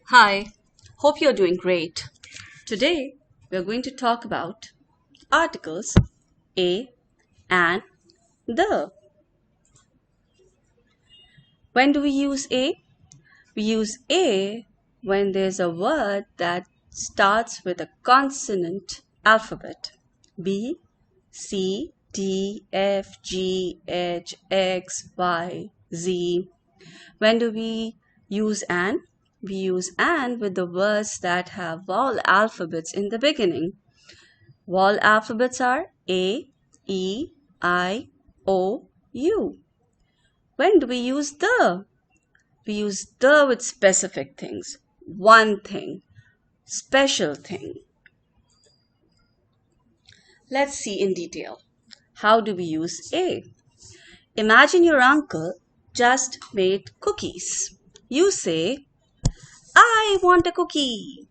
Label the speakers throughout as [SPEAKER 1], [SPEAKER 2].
[SPEAKER 1] Hi, hope you're doing great. Today we're going to talk about articles a and the. When do we use a? We use a when there's a word that starts with a consonant alphabet B, C, D, F, G, H, X, Y, Z. When do we use an? We use an with the words that have vowel alphabets in the beginning. Vowel alphabets are A, E, I, O, U. When do we use the? We use the with specific things. One thing, special thing. Let's see in detail. How do we use a? Imagine your uncle just made cookies. You say, I want a cookie.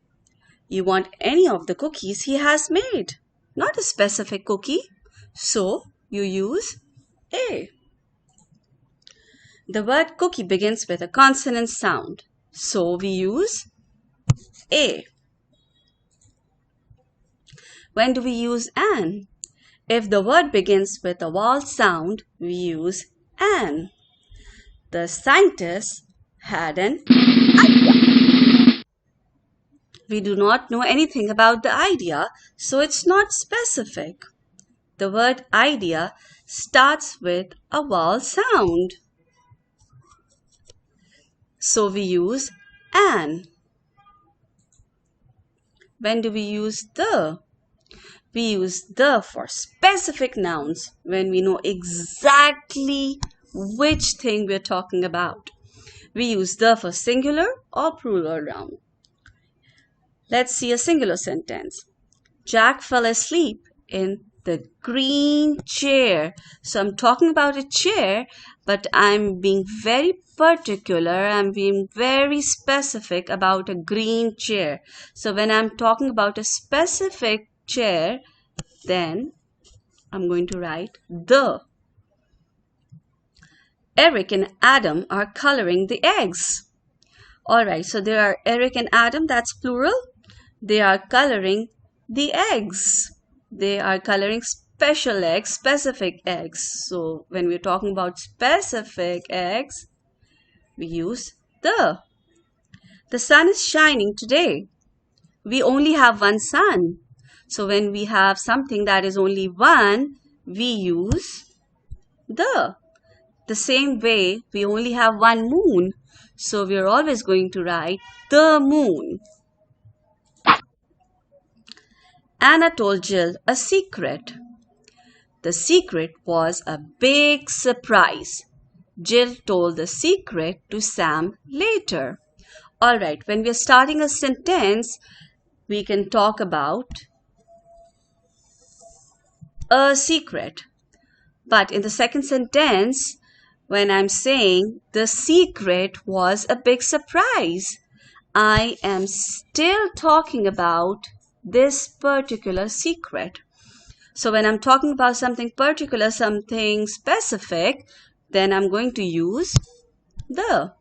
[SPEAKER 1] You want any of the cookies he has made, not a specific cookie. So you use a. The word cookie begins with a consonant sound. So we use a. When do we use an? If the word begins with a vowel sound, we use an. The scientists had an idea. We do not know anything about the idea, so it's not specific. The word idea starts with a vowel sound. So we use an. When do we use the? We use the for specific nouns when we know exactly which thing we're talking about. We use the for singular or plural noun. Let's see a singular sentence. Jack fell asleep in the green chair. So I'm talking about a chair, but I'm being very particular. I'm being very specific about a green chair. So when I'm talking about a specific chair, then I'm going to write the. Eric and Adam are coloring the eggs. Alright, so there are Eric and Adam, that's plural. They are coloring the eggs. They are coloring special eggs, specific eggs. So when we're talking about specific eggs, we use the. The sun is shining today. We only have one sun. So when we have something that is only one, we use the. The same way, we only have one moon. So we are always going to write the moon. Anna told Jill a secret. The secret was a big surprise. Jill told the secret to Sam later. Alright, when we are starting a sentence, we can talk about a secret. But in the second sentence, when I'm saying the secret was a big surprise, I am still talking about this particular secret. So when I'm talking about something particular, something specific, then I'm going to use the.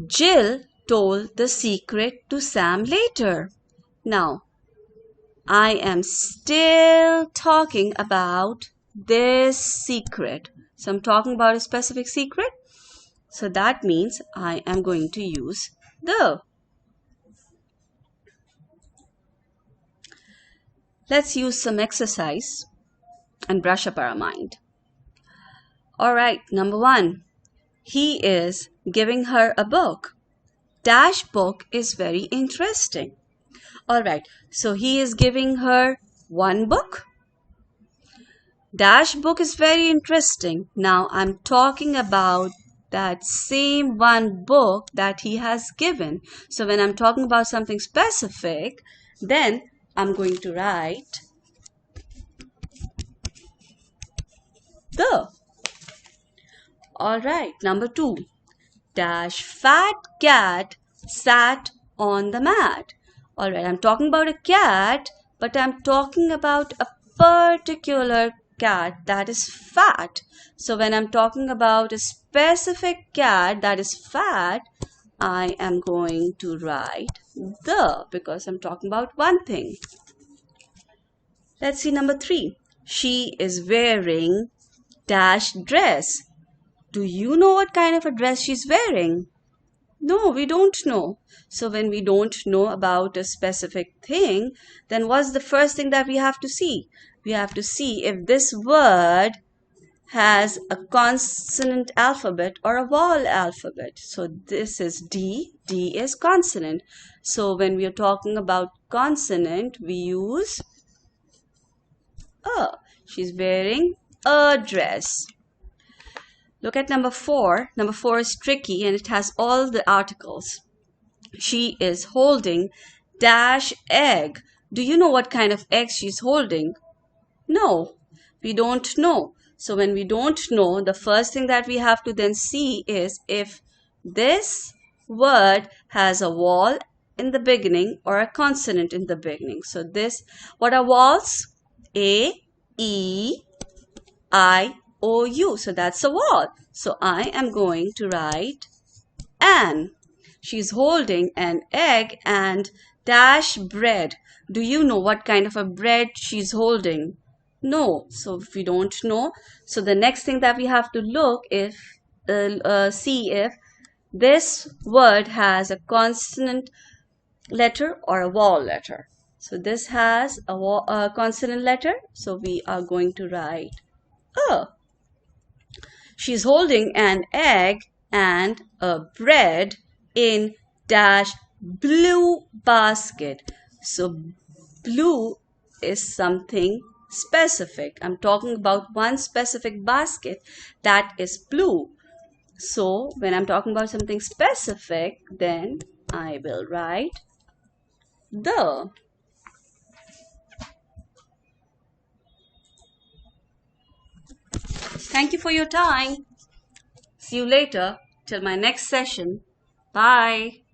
[SPEAKER 1] Jill told the secret to Sam later. Now, I am still talking about this secret. So I'm talking about a specific secret. So that means I am going to use the. Let's use some exercise and brush up our mind. Alright, number 1. He is giving her a book. Dash book is very interesting. Alright, so he is giving her one book. Dash book is very interesting. Now I'm talking about that same one book that he has given. So when I'm talking about something specific, then I'm going to write the. Alright, number 2. Dash fat cat sat on the mat. Alright, I'm talking about a cat, but I'm talking about a particular cat that is fat. So when I'm talking about a specific cat that is fat, I am going to write the, because I'm talking about one thing. Let's see number 3. She is wearing dash dress. Do you know what kind of a dress she's wearing? No, we don't know. So when we don't know about a specific thing, then what's the first thing that we have to see? We have to see if this word has a consonant alphabet or a vowel alphabet. So this is D. D is consonant. So when we are talking about consonant, we use a. She's wearing a dress. Look at number 4. Number 4 is tricky and it has all the articles. She is holding dash egg. Do you know what kind of egg she's holding? No, we don't know. So when we don't know, the first thing that we have to then see is if this word has a vowel in the beginning or a consonant in the beginning. So this, what are vowels? A, E, I, O, U. So that's a vowel. So I am going to write an. She's holding an egg and dash bread. Do you know what kind of a bread she's holding? No. So if we don't know, so the next thing that we have to look if see if this word has a consonant letter or a vowel letter. So this has a consonant letter. So we are going to write a. She's holding an egg and a bread in dash blue basket. So blue is something specific. I'm talking about one specific basket that is blue. So when I'm talking about something specific, then I will write the. Thank you for your time. See you later till my next session. Bye.